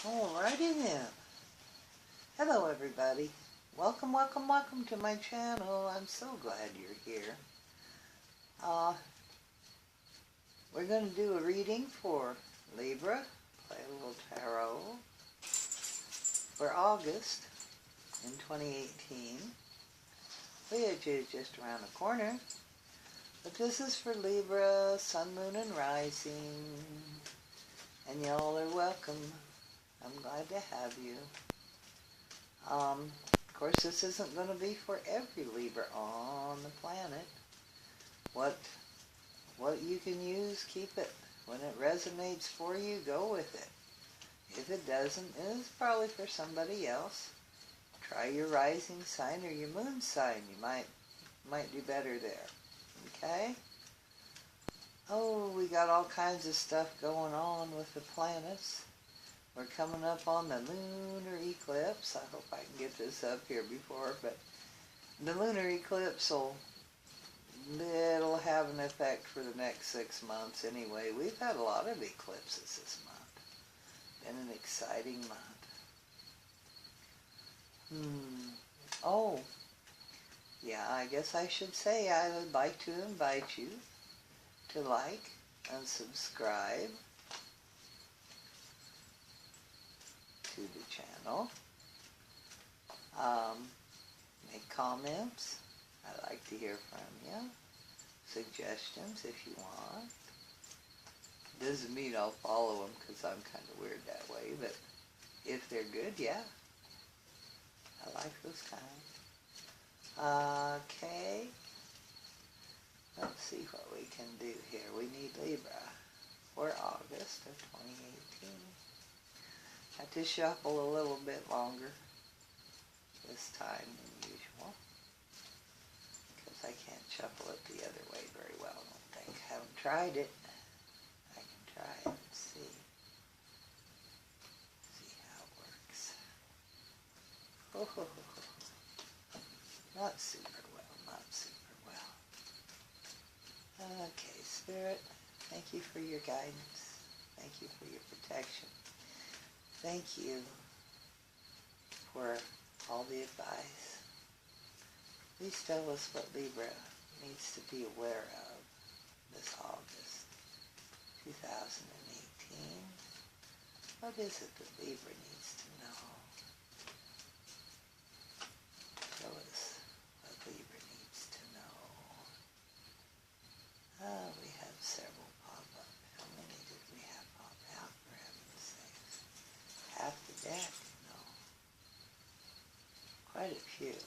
Alrighty then. Hello everybody. Welcome to my channel. I'm so glad you're here. We're going to do a reading for Libra, play a little tarot, for August in 2018, which is just around the corner. But this is for Libra, Sun, Moon, and Rising. And y'all are welcome. I'm glad to have you. Of course, this isn't going to be for every Libra on the planet. What you can use, keep it. When it resonates for you, go with it. If it doesn't, it's probably for somebody else. Try your rising sign or your moon sign. You might do better there. Okay? Oh, we got all kinds of stuff going on with the planets. We're coming up on the lunar eclipse. I hope I can get this up here before, but the lunar eclipse it'll have an effect for the next 6 months anyway. We've had a lot of eclipses this month. Been an exciting month. Oh, yeah, I guess I should say I would like to invite you to like and subscribe to the channel. Make comments. I like to hear from you. Suggestions if you want. Doesn't mean I'll follow them because I'm kind of weird that way, but if they're good, yeah. I like those kinds. Okay. Let's see what we can do here. We need Libra for August of 2018. Have to shuffle a little bit longer this time than usual because I can't shuffle it the other way very well, I don't think. I haven't tried it. I can try it and see how it works. Oh, not super well. Okay, Spirit, thank you for your guidance. Thank you for your protection. Thank you for all the advice. Please tell us what Libra needs to be aware of this August 2018. What is it that Libra needs to know? Tell us what Libra needs to know. We have several pop up. How many did we have pop out, for heaven's sakes? Half the deck? No. Quite a few.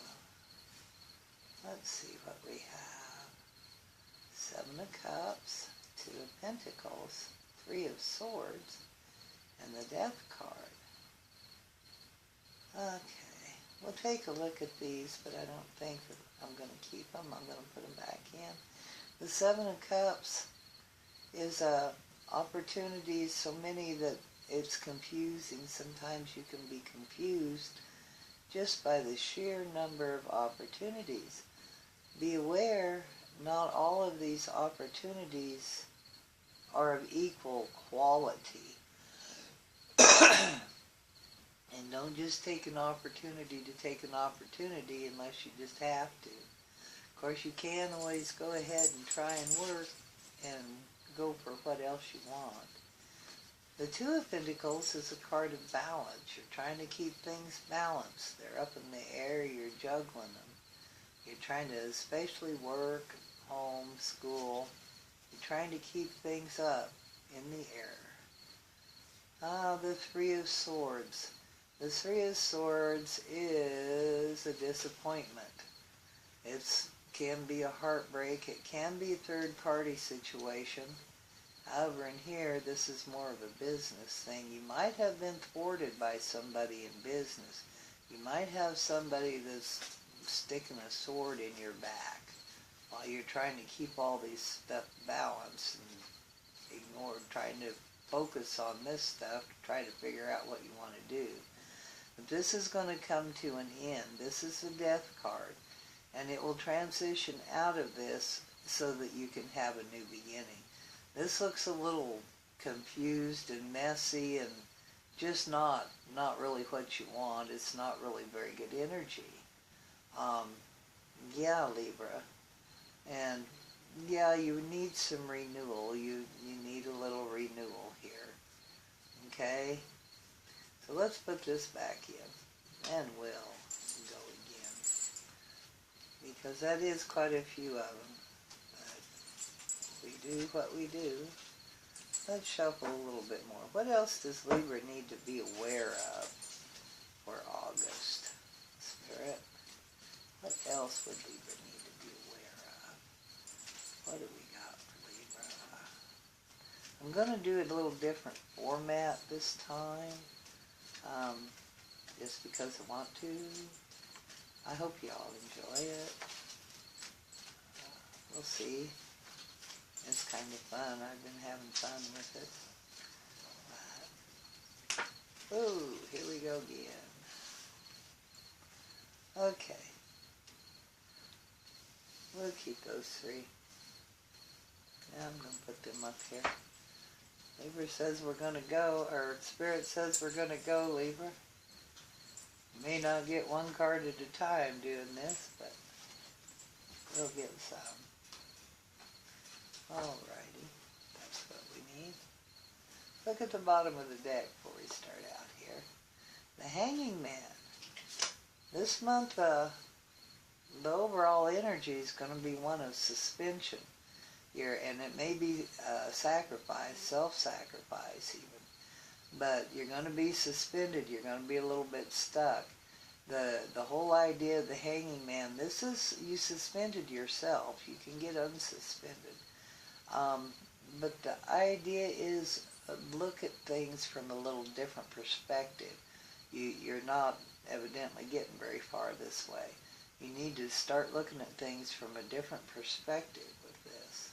Let's see what we have. 7 of Cups, 2 of Pentacles, 3 of Swords, and the Death card. Okay, we'll take a look at these, but I don't think that I'm going to keep them. I'm going to put them back in. The 7 of Cups is opportunities, so many that it's confusing. Sometimes you can be confused just by the sheer number of opportunities. Be aware, not all of these opportunities are of equal quality. And don't just take an opportunity to take an opportunity unless you just have to. Of course, you can always go ahead and try and work and go for what else you want. The 2 of Pentacles is a card of balance. You're trying to keep things balanced. They're up in the air, you're juggling them. You're trying to especially work, home, school. You're trying to keep things up in the air. The 3 of Swords. The 3 of Swords is a disappointment. It can be a heartbreak. It can be a third-party situation. However, in here, this is more of a business thing. You might have been thwarted by somebody in business. You might have somebody that's sticking a sword in your back while you're trying to keep all these stuff balanced and trying to focus on this stuff to try to figure out what you want to do. But this is going to come to an end. This is the Death card, and it will transition out of this so that you can have a new beginning. This looks a little confused and messy, and just not really what you want. It's not really very good energy. Yeah, Libra. And yeah, you need some renewal. You need a little renewal here. Okay? So let's put this back in. And we'll go again. Because that is quite a few of them. But we do what we do. Let's shuffle a little bit more. What else does Libra need to be aware of for August? Spirit, what else would Libra need to be aware of? What do we got for Libra? I'm going to do it a little different format this time, just because I want to. I hope you all enjoy it. We'll see. It's kind of fun. I've been having fun with it. Oh, here we go again. Okay. We'll keep those three. Now I'm going to put them up here. Libra says we're going to go, or Spirit says we're going to go, Libra. You may not get one card at a time doing this, but we'll get some. Alrighty, that's what we need. Look at the bottom of the deck before we start out here. The Hanging Man. This month, the overall energy is going to be one of suspension. And it may be sacrifice, self-sacrifice even. But you're going to be suspended. You're going to be a little bit stuck. The whole idea of the Hanging Man, this is, you suspended yourself. You can get unsuspended. But the idea is look at things from a little different perspective. You're not evidently getting very far this way. You need to start looking at things from a different perspective with this.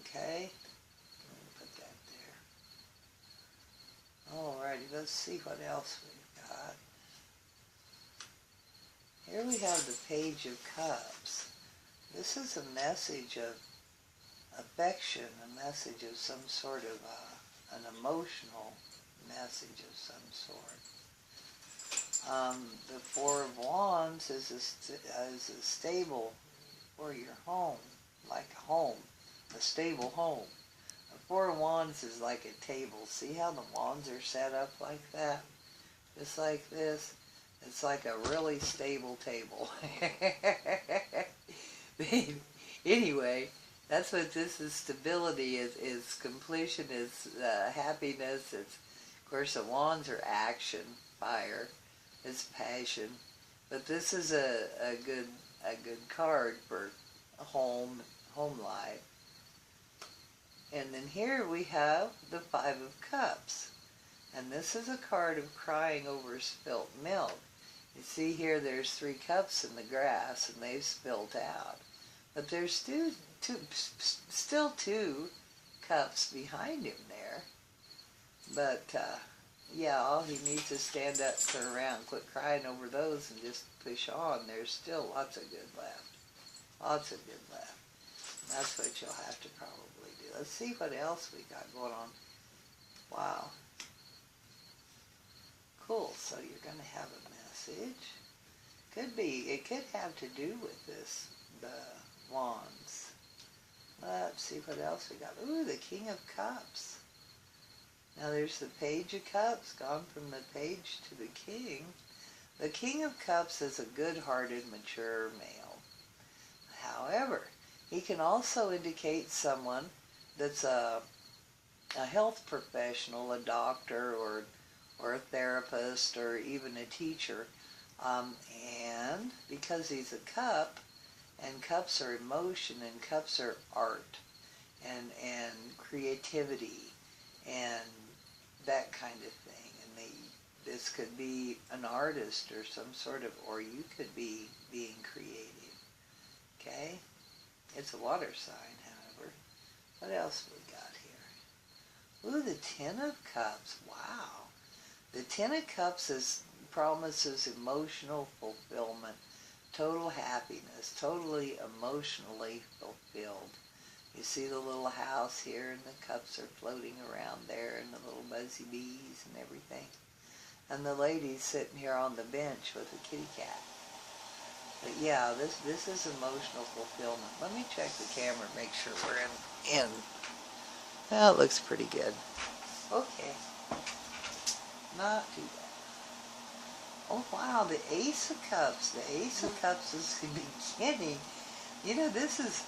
Okay? Put that there. Alrighty, let's see what else we've got. Here we have the Page of Cups. This is a message of affection, a message of some sort of an emotional message of some sort. The Four of Wands is a stable for your home, like a home, a stable home. The Four of Wands is like a table. See how the wands are set up like that? Just like this. It's like a really stable table. Anyway, that's what this is. Stability is completion, is happiness. It's, of course, the wands are action, fire. It's passion. But this is a good card for home life. And then here we have the Five of Cups. And this is a card of crying over spilt milk. You see here there's 3 cups in the grass and they've spilt out. But there's still 2 cups behind him there. But, yeah, all he needs is stand up, turn around, quit crying over those and just push on. There's still lots of good left. Lots of good left. And that's what you'll have to probably do. Let's see what else we got going on. Wow. Cool. So you're going to have a message. It could have to do with this, the wands. Let's see what else we got. Ooh, the King of Cups. Now there's the Page of Cups, gone from the page to the King. The King of Cups is a good-hearted, mature male. However, he can also indicate someone that's a health professional, a doctor or a therapist or even a teacher. And because he's a cup, and cups are emotion, and cups are art, and creativity, and that kind of thing. And this could be an artist or some sort of, or you could be being creative. Okay? It's a water sign, however. What else we got here? Ooh, the Ten of Cups. Wow. The Ten of Cups promises emotional fulfillment, total happiness, totally emotionally fulfilled. You see the little house here, and the cups are floating around there, and the little buzzy bees and everything. And the lady's sitting here on the bench with a kitty cat. But yeah, this is emotional fulfillment. Let me check the camera and make sure we're in. Well, it looks pretty good. Okay. Not too bad. Oh wow, the Ace of Cups. The Ace of Cups is the beginning. You know, this is,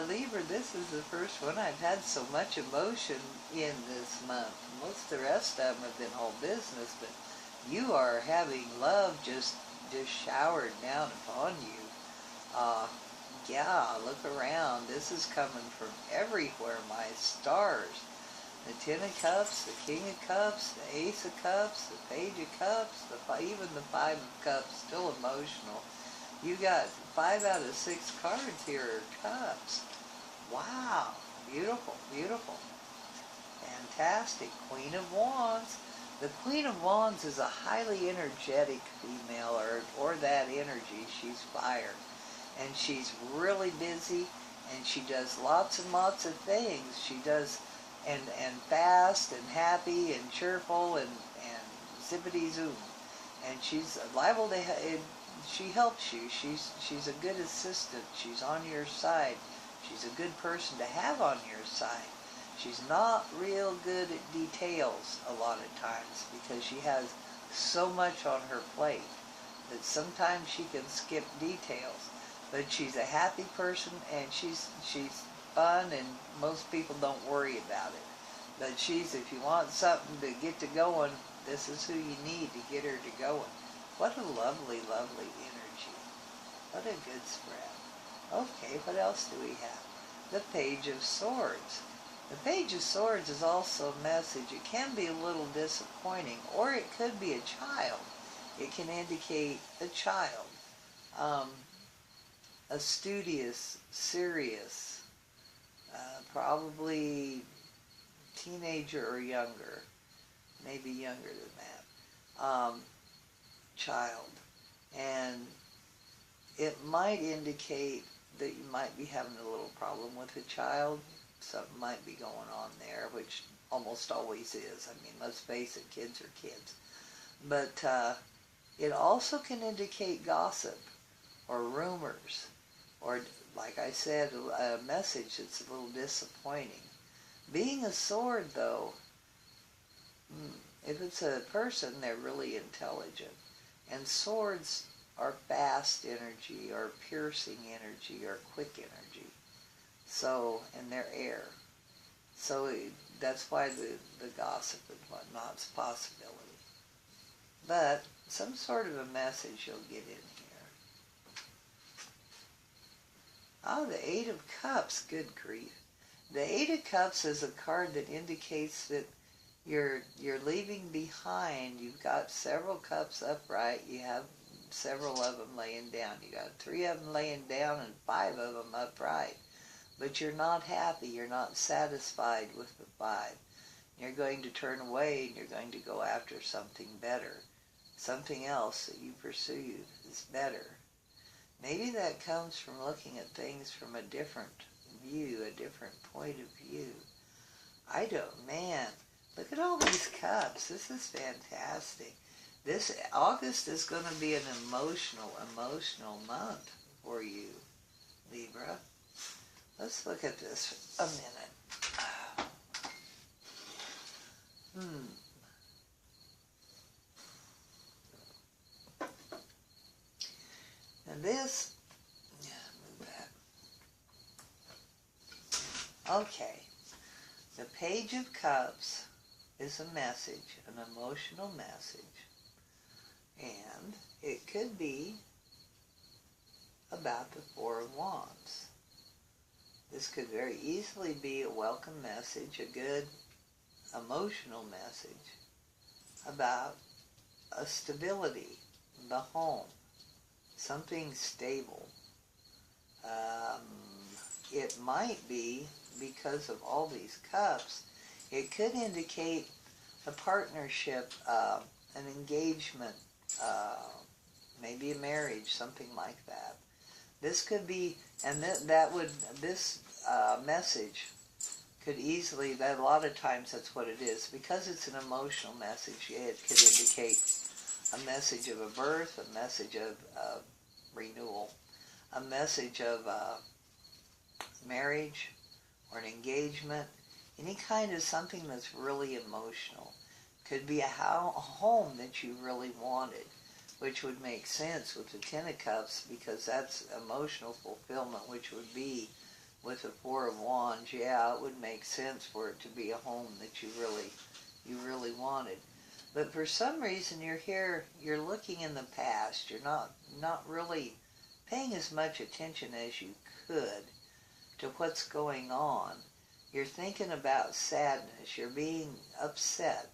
Libra, this is the first one I've had so much emotion in this month. Most of the rest of them have been whole business, but you are having love just showered down upon you. Yeah, look around. This is coming from everywhere, my stars. The Ten of Cups, the King of Cups, the Ace of Cups, the Page of Cups, even the Five of Cups, still emotional. You got 5 out of 6 cards here are cups. Wow. Beautiful, beautiful. Fantastic. Queen of Wands. The Queen of Wands is a highly energetic female, or that energy. She's fire. And she's really busy, and she does lots and lots of things. She does, and fast, and happy, and cheerful, and zippity-zoom. And she's liable to, she helps you. She's a good assistant. She's on your side. She's a good person to have on your side. She's not real good at details a lot of times because she has so much on her plate that sometimes she can skip details. But she's a happy person, and she's fun, and most people don't worry about it. But if you want something to get to going, this is who you need to get her to going. What a lovely, lovely energy. What a good spread. Okay, what else do we have? The Page of Swords. The Page of Swords is also a message. It can be a little disappointing, or it could be a child. It can indicate a child. A studious, serious, probably teenager or younger, maybe younger than that, child. And it might indicate that you might be having a little problem with a child. Something might be going on there, which almost always is. I mean, let's face it, kids are kids. But it also can indicate gossip or rumors, or, like I said, a message that's a little disappointing. Being a sword, though, if it's a person, they're really intelligent. And swords are fast energy, or piercing energy, or quick energy. So, and they're air. So that's why the gossip and whatnot's a possibility. But some sort of a message you'll get in here. Oh, the Eight of Cups, good grief. The Eight of Cups is a card that indicates that you're leaving behind. You've got several cups upright. You have several of them laying down. You got 3 of them laying down and 5 of them upright. But you're not happy. You're not satisfied with the 5. You're going to turn away, and you're going to go after something better. Something else that you pursue is better. Maybe that comes from looking at things from a different view, a different point of view. Man, look at all these cups. This is fantastic. This August is going to be an emotional month for you, Libra. Let's look at this for a minute. And this, move that. Okay. The Page of Cups is a message, an emotional message. And it could be about the Four of Wands. This could very easily be a welcome message, a good emotional message about a stability in the home, something stable. It might be, because of all these cups, it could indicate a partnership, an engagement, maybe a marriage, something like that. This could be, and this message could easily, that a lot of times that's what it is. Because it's an emotional message, it could indicate a message of a birth, a message of renewal, a message of marriage or an engagement, any kind of something that's really emotional. Could be a home that you really wanted, which would make sense with the Ten of Cups, because that's emotional fulfillment, which would be with the Four of Wands. Yeah, it would make sense for it to be a home that you really wanted. But for some reason you're here, you're looking in the past. You're not really paying as much attention as you could to what's going on. You're thinking about sadness. You're being upset.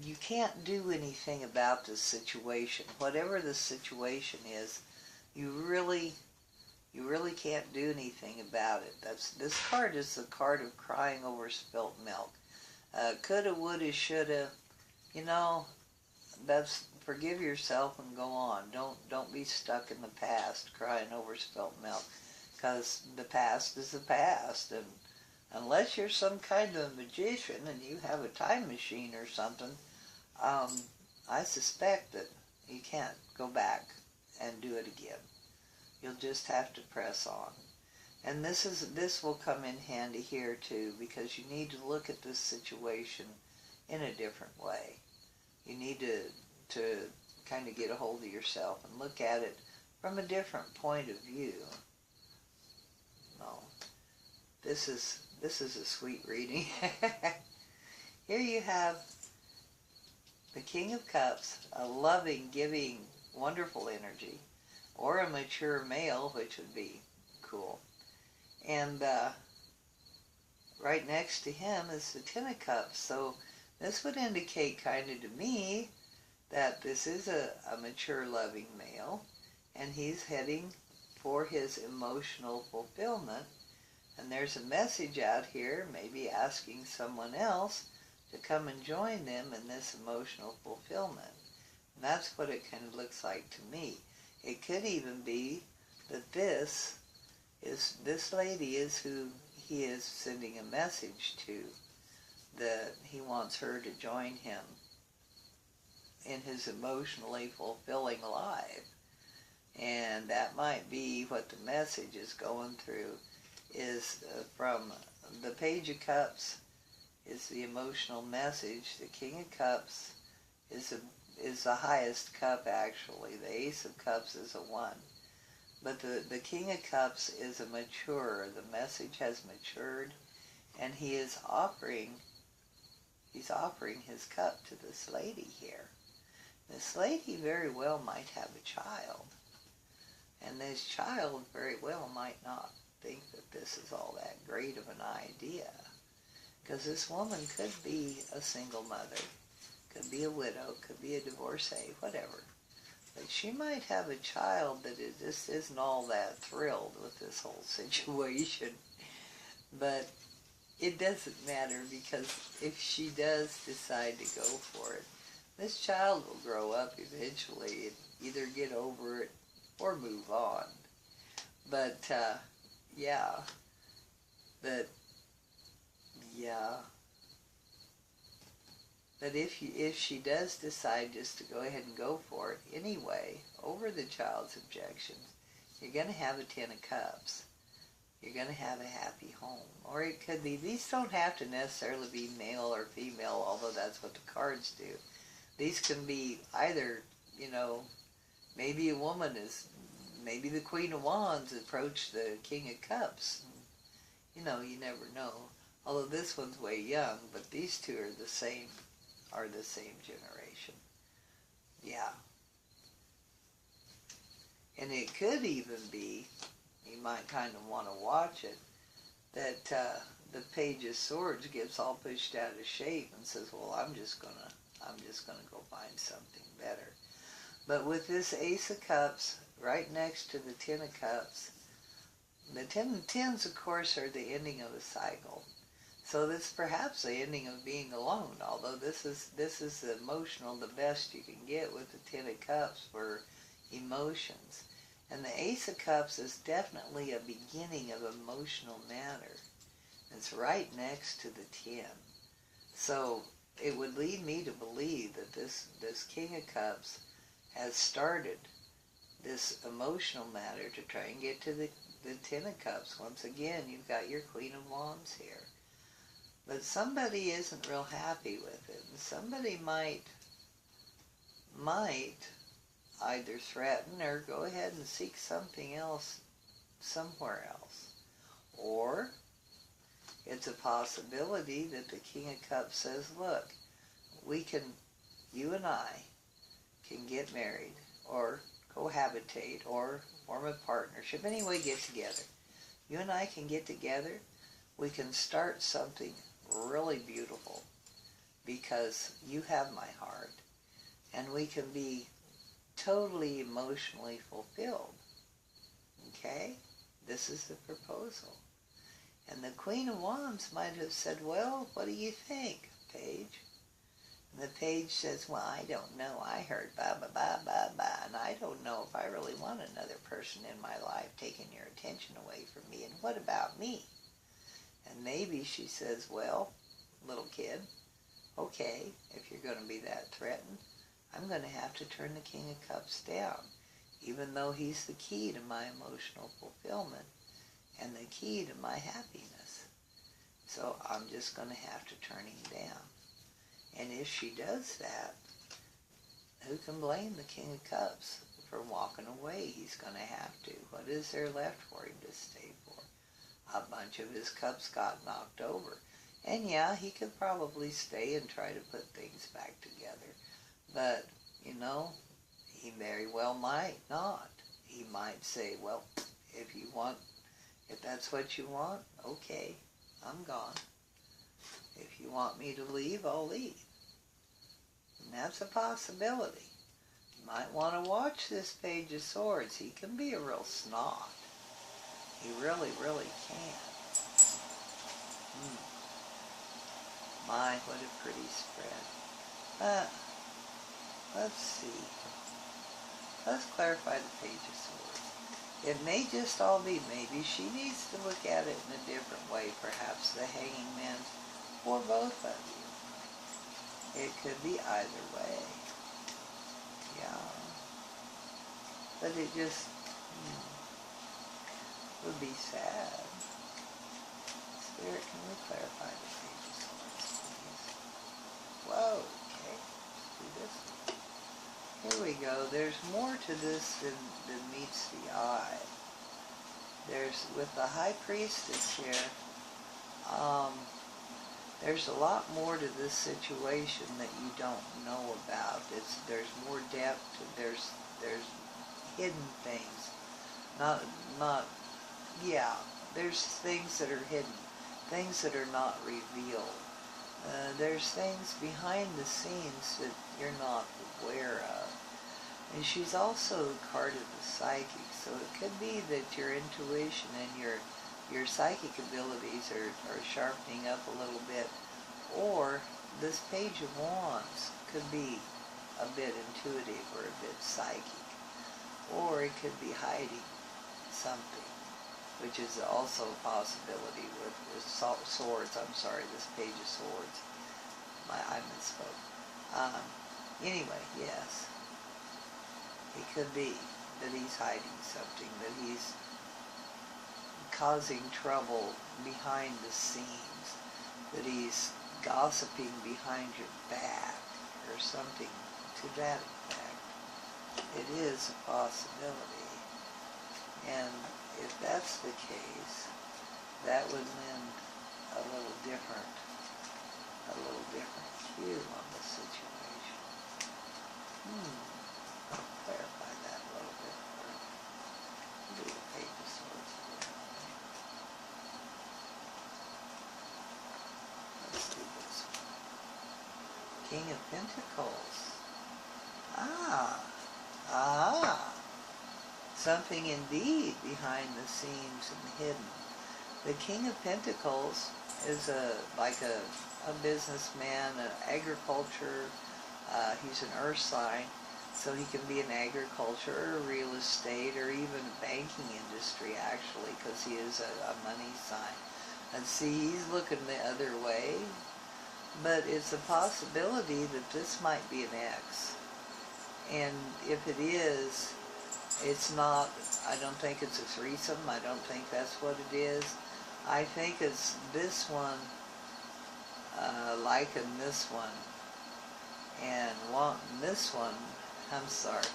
You can't do anything about this situation. Whatever the situation is, you really can't do anything about it. This card is the card of crying over spilt milk. Coulda, woulda, shoulda. You know, that's, forgive yourself and go on. Don't be stuck in the past crying over spilt milk, because the past is the past, and unless you're some kind of magician and you have a time machine or something, I suspect that you can't go back and do it again. You'll just have to press on. And this will come in handy here too, because you need to look at this situation in a different way. You need to kind of get a hold of yourself and look at it from a different point of view. No, this is a sweet reading. Here you have the King of Cups, a loving, giving, wonderful energy, or a mature male, which would be cool. And right next to him is the Ten of Cups. So this would indicate kind of to me that this is a mature, loving male, and he's heading for his emotional fulfillment. And there's a message out here, maybe asking someone else to come and join them in this emotional fulfillment. And that's what it kind of looks like to me. It could even be that this lady is who he is sending a message to, that he wants her to join him in his emotionally fulfilling life. And that might be what the message is going through, is from the Page of Cups is the emotional message. The King of Cups is the highest cup, actually. The Ace of Cups is a 1. But the King of Cups is a mature. The message has matured, and he is offering his cup to this lady here. This lady very well might have a child, and this child very well might not think that this is all that great of an idea, because this woman could be a single mother, could be a widow, could be a divorcee, whatever. But she might have a child that just isn't all that thrilled with this whole situation. But it doesn't matter, because if she does decide to go for it, this child will grow up eventually and either get over it or move on. But But if she does decide just to go ahead and go for it anyway, over the child's objections, you're going to have a Ten of Cups. You're going to have a happy home. Or it could be, these don't have to necessarily be male or female, although that's what the cards do. These can be either, maybe a woman is, maybe the Queen of Wands approached the King of Cups. You never know. Although this one's way young, but these two are the same generation. Yeah. And it could even be, you might kind of want to watch it, that the Page of Swords gets all pushed out of shape and says, well, I'm just gonna go find something better. But with this Ace of Cups right next to the Ten of Cups, the tens, of course, are the ending of a cycle. So this is perhaps the ending of being alone, although this is the emotional, the best you can get with the Ten of Cups for emotions. And the Ace of Cups is definitely a beginning of emotional matter. It's right next to the 10. So it would lead me to believe that this King of Cups has started this emotional matter to try and get to the 10 of Cups. Once again, you've got your Queen of Wands here. But somebody isn't real happy with it. And somebody might either threaten or go ahead and seek something else somewhere else. Or it's a possibility that the King of Cups says, look, you and I can get married or cohabitate or form a partnership. Anyway, get together. You and I can get together. We can start something really beautiful because you have my heart. And we can be totally emotionally fulfilled. Okay? This is the proposal. And the Queen of Wands might have said, well, what do you think, Page? And the Page says, well, I don't know. I heard ba ba ba ba ba, and I don't know if I really want another person in my life taking your attention away from me. And what about me? And maybe she says, well, little kid, okay, if you're going to be that threatened, I'm going to have to turn the King of Cups down, even though he's the key to my emotional fulfillment and the key to my happiness. So I'm just going to have to turn him down. And if she does that, who can blame the King of Cups for walking away? He's going to have to. What is there left for him to stay for? A bunch of his cups got knocked over. And yeah, he could probably stay and try to put things back together. But, you know, he very well might not. He might say, well, if that's what you want, okay, I'm gone. If you want me to leave, I'll leave. And that's a possibility. You might want to watch this Page of Swords. He can be a real snot. He really, really can. My, what a pretty spread. Let's see. Let's clarify the Page of Swords. It may just all be, maybe she needs to look at it in a different way, perhaps the Hanging Man, or both of you. It could be either way. Yeah. But it just would be sad. Spirit, can we clarify the Page of Swords, please? Whoa, okay. Let's do this. Here we go. There's more to this than meets the eye. There's, with the High Priestess here, there's a lot more to this situation that you don't know about. There's more depth. There's hidden things. There's things that are hidden, things that are not revealed. There's things behind the scenes that you're not aware of. And she's also the card of the psychic, so it could be that your intuition and your psychic abilities are sharpening up a little bit, or this Page of Wands could be a bit intuitive or a bit psychic, or it could be hiding something, which is also a possibility with swords. I'm sorry, this Page of Swords. I misspoke. Anyway, yes. It could be that he's hiding something, that he's causing trouble behind the scenes, that he's gossiping behind your back, or something to that effect. It is a possibility. And if that's the case, that would lend a little different view on the situation. I'll clarify that a little bit further. Do the Page of Swords again. Let's do this one. King of Pentacles. Something indeed behind the scenes and hidden. The King of Pentacles is like a businessman, agriculture. He's an earth sign. So he can be in agriculture or real estate or even banking industry, actually, because he is a money sign. And see, he's looking the other way, but it's a possibility that this might be an X. And if it is, it's not, I don't think it's a threesome. I don't think that's what it is. I think it's this one, liking this one, and wanting this one. I'm sorry.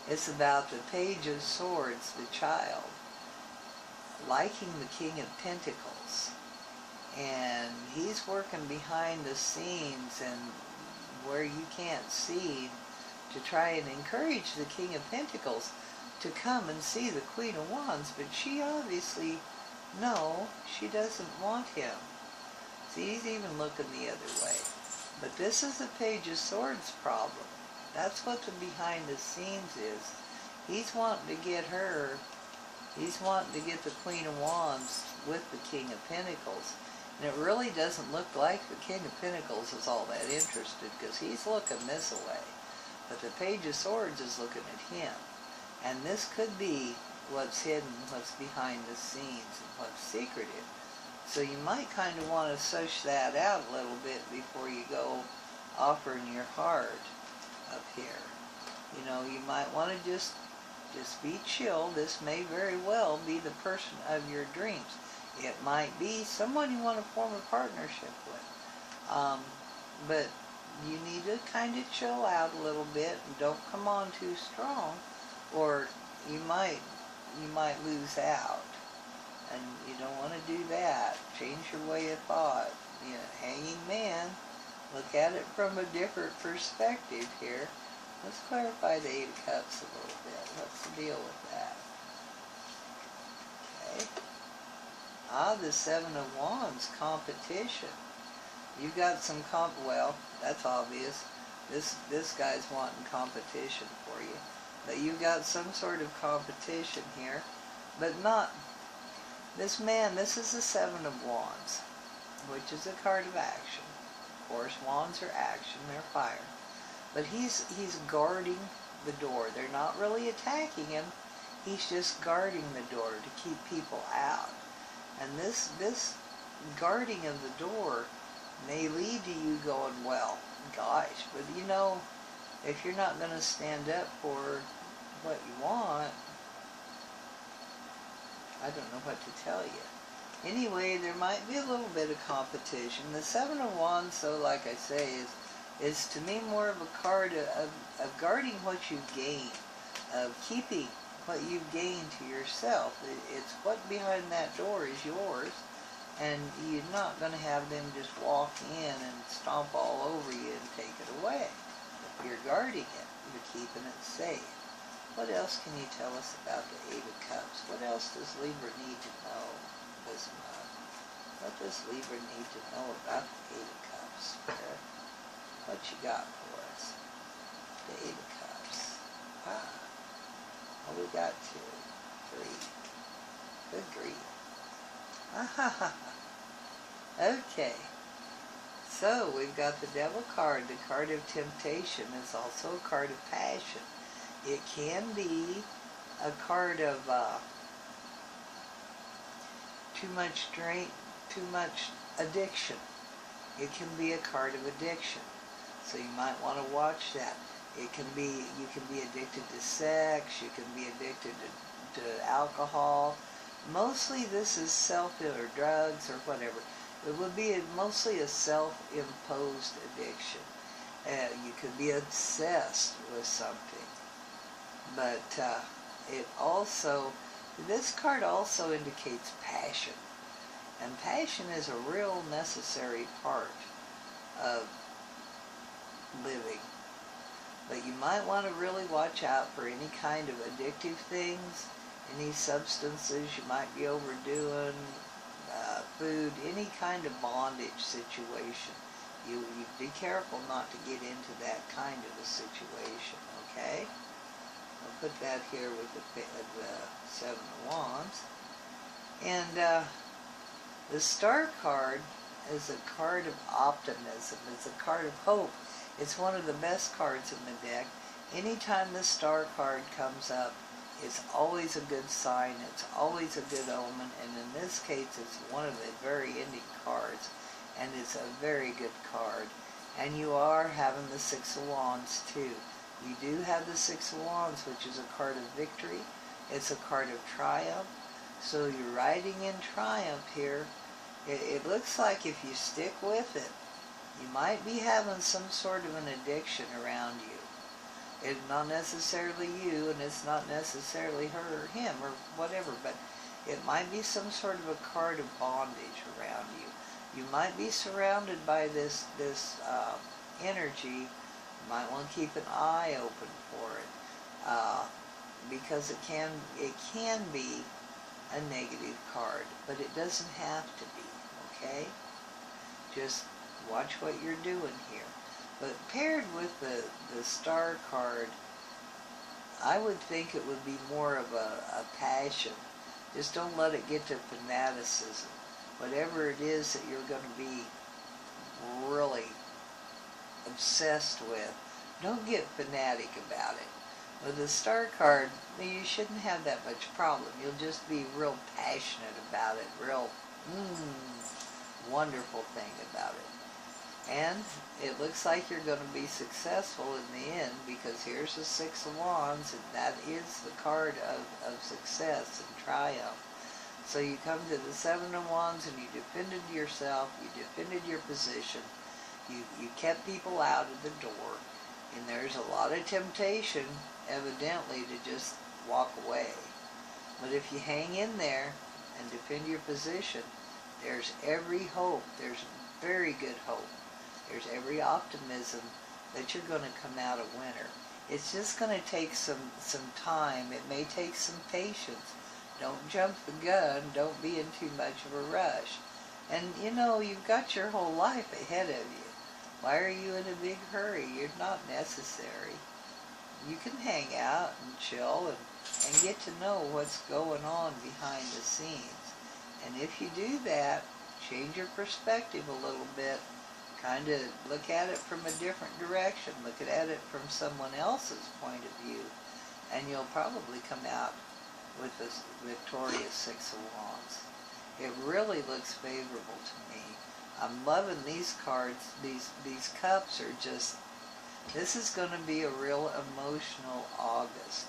It's about the Page of Swords, the child, liking the King of Pentacles. And he's working behind the scenes and where you can't see to try and encourage the King of Pentacles to come and see the Queen of Wands. But she obviously, no, she doesn't want him. See, he's even looking the other way. But this is the Page of Swords problem. That's what the behind the scenes is. He's wanting to get her, he's wanting to get the Queen of Wands with the King of Pentacles. And it really doesn't look like the King of Pentacles is all that interested, because he's looking this way. But the Page of Swords is looking at him. And this could be what's hidden, what's behind the scenes, and what's secretive. So you might kind of want to suss that out a little bit before you go offering your heart up here. You know, you might want to just be chill. This may very well be the person of your dreams. It might be someone you want to form a partnership with. But you need to kind of chill out a little bit and don't come on too strong, or you might lose out. And you don't want to do that. Change your way of thought. You know, Hanging Man, look at it from a different perspective here. Let's clarify the Eight of Cups a little bit. What's the deal with that? Okay. The Seven of Wands, competition. You've got some well, that's obvious. This guy's wanting competition for you. But you've got some sort of competition here. But not, this man, this is the Seven of Wands, which is a card of action. Of course, wands are action, they're fire. But he's guarding the door. They're not really attacking him. He's just guarding the door to keep people out. And this guarding of the door may lead to you going, well, gosh, but you know, if you're not going to stand up for what you want, I don't know what to tell you. Anyway, there might be a little bit of competition. The Seven of Wands, so like I say, is to me more of a card of guarding what you've gained, of keeping what you've gained to yourself. It's what behind that door is yours, and you're not going to have them just walk in and stomp all over you and take it away. You're guarding it. You're keeping it safe. What else can you tell us about the Eight of Cups? What else does Libra need to know this month? What does Libra need to know about the Eight of Cups? What you got for us? The Eight of Cups. Well, we got 2, 3. Good grief. Okay. So, we've got the Devil card. The card of temptation is also a card of passion. It can be a card of too much drink, too much addiction. It can be a card of addiction. So you might want to watch that. It can be, you can be addicted to sex, you can be addicted to alcohol. Mostly this is or drugs or whatever. It would be mostly a self-imposed addiction. You could be obsessed with something. But it also, this card also indicates passion. And passion is a real necessary part of living. But you might want to really watch out for any kind of addictive things, any substances you might be overdoing, food, any kind of bondage situation. You be careful not to get into that kind of a situation, okay? I'll put that here with the Seven of Wands. And the Star card is a card of optimism. It's a card of hope. It's one of the best cards in the deck. Anytime the star card comes up, it's always a good sign, it's always a good omen, and in this case it's one of the very ending cards, and it's a very good card. And you are having the Six of Wands too. You do have the Six of Wands, which is a card of victory. It's a card of triumph. So you're riding in triumph here. It looks like if you stick with it, you might be having some sort of an addiction around you. It's not necessarily you, and it's not necessarily her or him or whatever, but it might be some sort of a card of bondage around you. You might be surrounded by this energy. You might want to keep an eye open for it, because it can be a negative card, but it doesn't have to be. Okay, just watch what you're doing here. But paired with the star card, I would think it would be more of a passion. Just don't let it get to fanaticism. Whatever it is that you're going to be really obsessed with, don't get fanatic about it. With the star card, you shouldn't have that much problem. You'll just be real passionate about it, real wonderful thing about it. And it looks like you're going to be successful in the end, because here's the Six of Wands, and that is the card of success and triumph. So you come to the Seven of Wands, and you defended yourself, you defended your position, you kept people out of the door, and there's a lot of temptation, evidently, to just walk away. But if you hang in there and defend your position, there's every hope, there's very good hope. There's every optimism that you're going to come out a winner. It's just going to take some time. It may take some patience. Don't jump the gun. Don't be in too much of a rush. And you know, you've got your whole life ahead of you. Why are you in a big hurry? You're not necessary. You can hang out and chill and get to know what's going on behind the scenes. And if you do that, change your perspective a little bit. Kind of look at it from a different direction. Look at it from someone else's point of view, and you'll probably come out with this victorious Six of Wands. It really looks favorable to me. I'm loving these cards. These cups are just, this is going to be a real emotional August.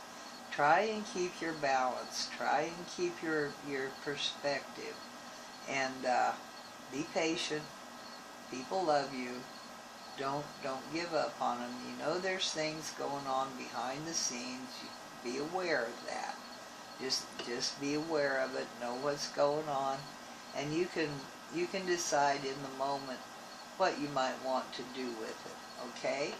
Try and keep your balance. Try and keep your perspective. And be patient. People love you. Don't give up on them. You know there's things going on behind the scenes. Be aware of that. Just be aware of it. Know what's going on, and you can decide in the moment what you might want to do with it. Okay?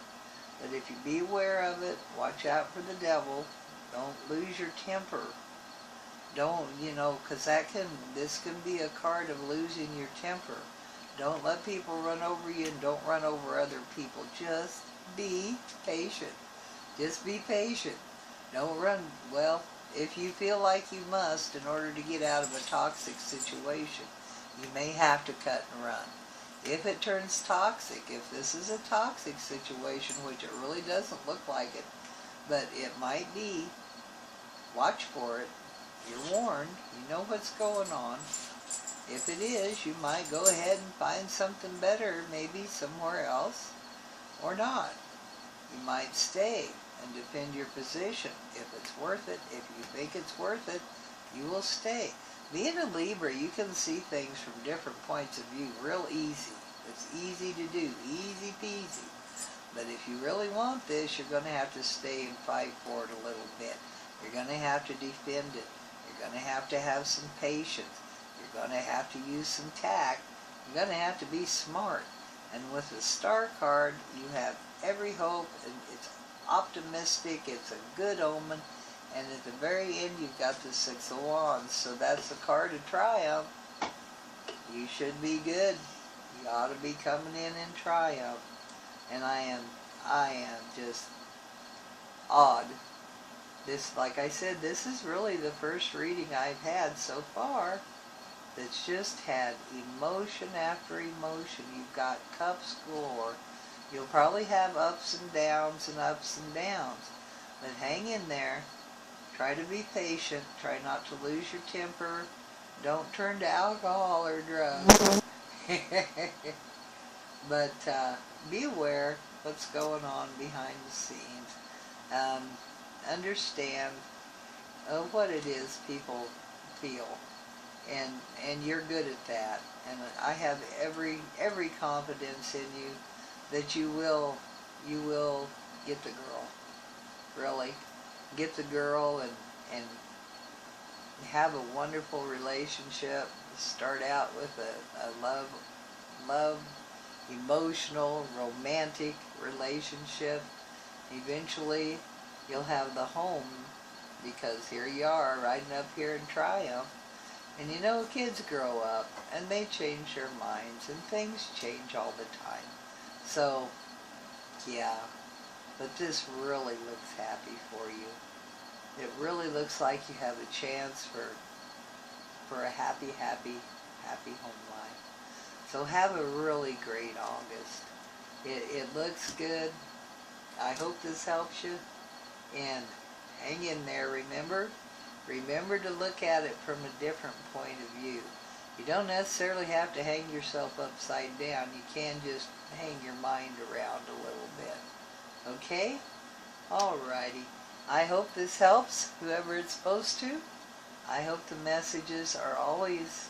But if you be aware of it, watch out for the devil. Don't lose your temper. Don't, because this can be a card of losing your temper. Don't let people run over you, and don't run over other people. Just be patient. Just be patient. Don't run. Well, if you feel like you must in order to get out of a toxic situation, you may have to cut and run. If it turns toxic, if this is a toxic situation, which it really doesn't look like it, but it might be, watch for it. You're warned. You know what's going on. If it is, you might go ahead and find something better, maybe somewhere else, or not. You might stay and defend your position. If it's worth it, if you think it's worth it, you will stay. Being a Libra, you can see things from different points of view real easy. It's easy to do, easy peasy. But if you really want this, you're going to have to stay and fight for it a little bit. You're going to have to defend it. You're going to have some patience. You're going to have to use some tact. You're going to have to be smart. And with the Star card, you have every hope, and it's optimistic, it's a good omen, and at the very end you've got the Six of Wands, so that's the card of triumph. You should be good. You ought to be coming in triumph. And I am just awed. This, like I said, this is really the first reading I've had so far that's just had emotion after emotion. You've got cups galore. You'll probably have ups and downs and ups and downs. But hang in there. Try to be patient. Try not to lose your temper. Don't turn to alcohol or drugs. But be aware what's going on behind the scenes. Understand what it is people feel. And you're good at that. And I have every confidence in you that you will get the girl. Really. Get the girl and have a wonderful relationship. Start out with a love, emotional, romantic relationship. Eventually, you'll have the home, because here you are, riding up here in triumph. And you know, kids grow up, and they change their minds, and things change all the time. So, yeah, but this really looks happy for you. It really looks like you have a chance for a happy home life. So have a really great August. It looks good. I hope this helps you. And hang in there, remember? Remember to look at it from a different point of view. You don't necessarily have to hang yourself upside down. You can just hang your mind around a little bit. Okay? Alrighty. I hope this helps, whoever it's supposed to. I hope the messages are always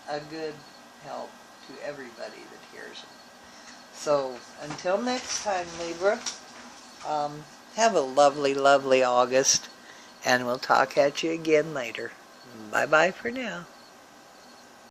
a good help to everybody that hears them. So, until next time, Libra, have a lovely, lovely August, and we'll talk at you again later. Bye-bye for now.